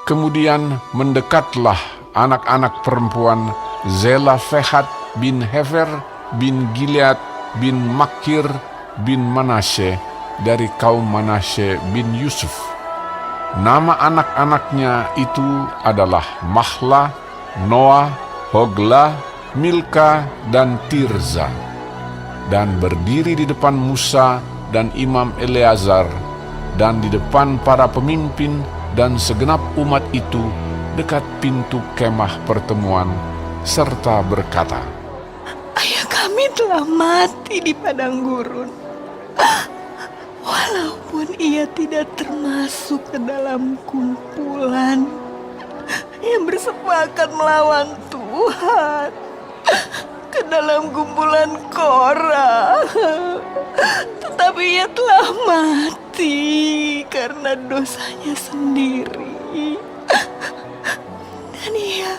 Kemudian mendekatlah anak-anak perempuan Zelafehat bin Hefer bin Gilead bin Makir bin Manasye dari kaum Manasye bin Yusuf. Nama anak-anaknya itu adalah Mahla, Noah, Hogla, Milka, dan Tirza. Dan berdiri di depan Musa dan Imam Eleazar dan di depan para pemimpin dan segenap umat itu dekat pintu kemah pertemuan, serta berkata, "Ayah kami telah mati di padang gurun, walaupun ia tidak termasuk ke dalam kumpulan yang bersepakat melawan Tuhan, ke dalam kumpulan Korah. Tetapi ia telah mati karena dosanya sendiri, dan ia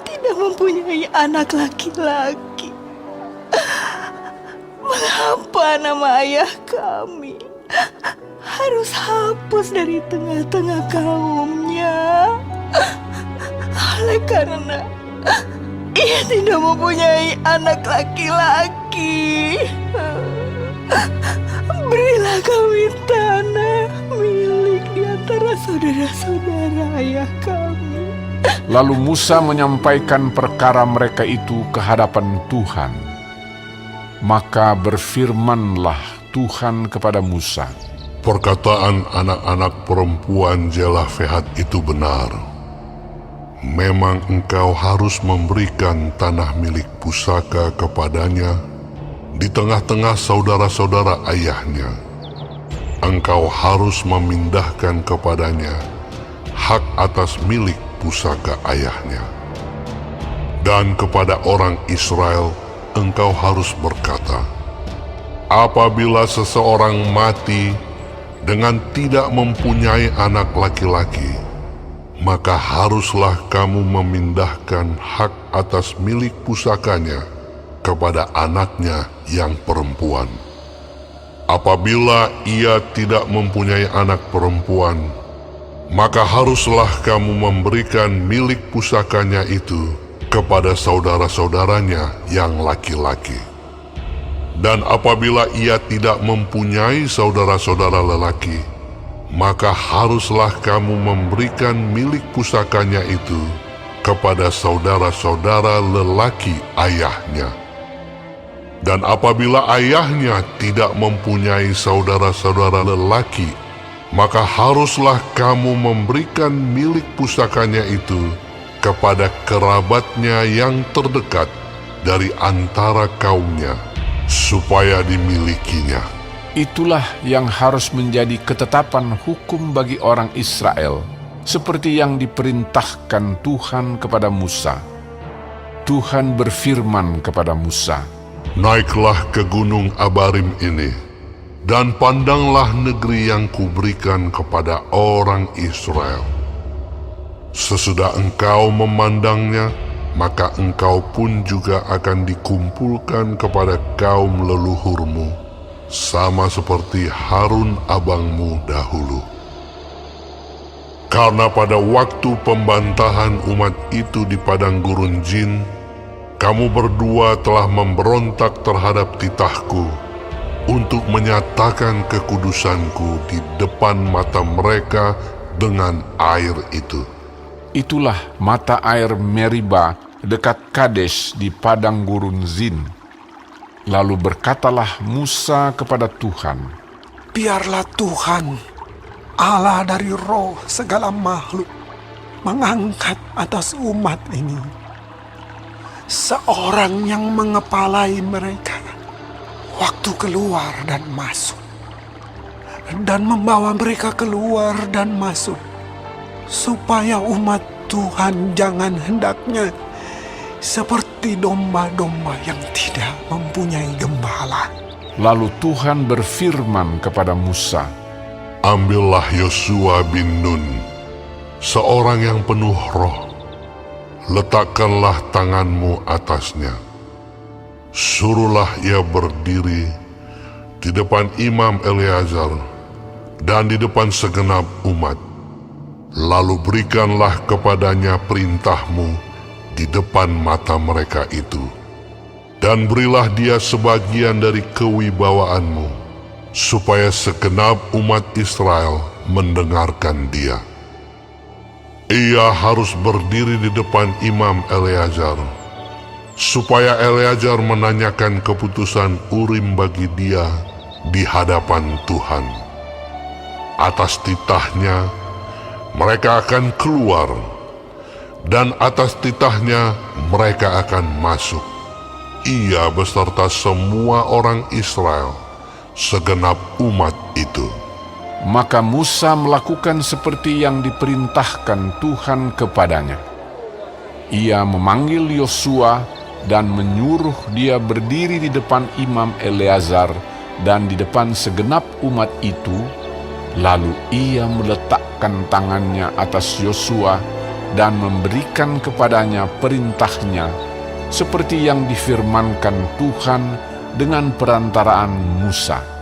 tidak mempunyai anak laki-laki. Mengapa nama ayah kami harus hapus dari tengah-tengah kaumnya? Oleh karena ia tidak mempunyai anak laki-laki. Berilah kami tanah milik di antara saudara-saudara ayah kami." Lalu Musa menyampaikan perkara mereka itu ke hadapan Tuhan. Maka berfirmanlah Tuhan kepada Musa, Perkataan anak-anak perempuan Zelafehat itu benar. Memang engkau harus memberikan tanah milik pusaka kepadanya di tengah-tengah saudara-saudara ayahnya. Engkau harus memindahkan kepadanya hak atas milik pusaka ayahnya. Dan kepada orang Israel engkau harus berkata, apabila seseorang mati dengan tidak mempunyai anak laki-laki, maka haruslah kamu memindahkan hak atas milik pusakanya kepada anaknya yang perempuan. Apabila ia tidak mempunyai anak perempuan, maka haruslah kamu memberikan milik pusakanya itu kepada saudara-saudaranya yang laki-laki. Dan apabila ia tidak mempunyai saudara-saudara lelaki, maka haruslah kamu memberikan milik pusakanya itu kepada saudara-saudara lelaki ayahnya. Dan apabila ayahnya tidak mempunyai saudara-saudara lelaki, maka haruslah kamu memberikan milik pusakanya itu kepada kerabatnya yang terdekat dari antara kaumnya, supaya dimilikinya. Itulah yang harus menjadi ketetapan hukum bagi orang Israel, seperti yang diperintahkan Tuhan kepada Musa. Tuhan berfirman kepada Musa, Naiklah ke gunung Abarim ini, dan pandanglah negeri yang kuberikan kepada orang Israel. Sesudah engkau memandangnya, maka engkau pun juga akan dikumpulkan kepada kaum leluhurmu, sama seperti Harun abangmu dahulu. Karena pada waktu pembantahan umat itu di padang gurun Jin, kamu berdua telah memberontak terhadap titahku untuk menyatakan kekudusanku di depan mata mereka dengan air itu. itulah mata air Meriba dekat Kades di padang gurun Zin. Lalu berkatalah Musa kepada Tuhan, Biarlah Tuhan, Allah dari roh segala makhluk, mengangkat atas umat ini seorang yang mengepalai mereka waktu keluar dan masuk, dan membawa mereka keluar dan masuk, supaya umat Tuhan jangan hendaknya seperti domba-domba yang tidak mempunyai gembala. Lalu Tuhan berfirman kepada Musa, Ambillah Yosua bin Nun, seorang yang penuh roh, letakkanlah tanganmu atasnya. Suruhlah ia berdiri di depan Imam Eleazar dan di depan segenap umat. Lalu berikanlah kepadanya perintahmu di depan mata mereka itu, dan berilah dia sebagian dari kewibawaanmu, supaya segenap umat Israel mendengarkan dia. Ia harus berdiri di depan Imam Eleazar, supaya Eleazar menanyakan keputusan Urim bagi dia di hadapan Tuhan. Atas titahnya mereka akan keluar, dan atas titahnya mereka akan masuk, ia beserta semua orang Israel, segenap umat itu. Maka Musa melakukan seperti yang diperintahkan Tuhan kepadanya. Ia memanggil Yosua dan menyuruh dia berdiri di depan Imam Eleazar dan di depan segenap umat itu. Lalu ia meletakkan tangannya atas Yosua dan memberikan kepadanya perintahnya, seperti yang difirmankan Tuhan dengan perantaraan Musa.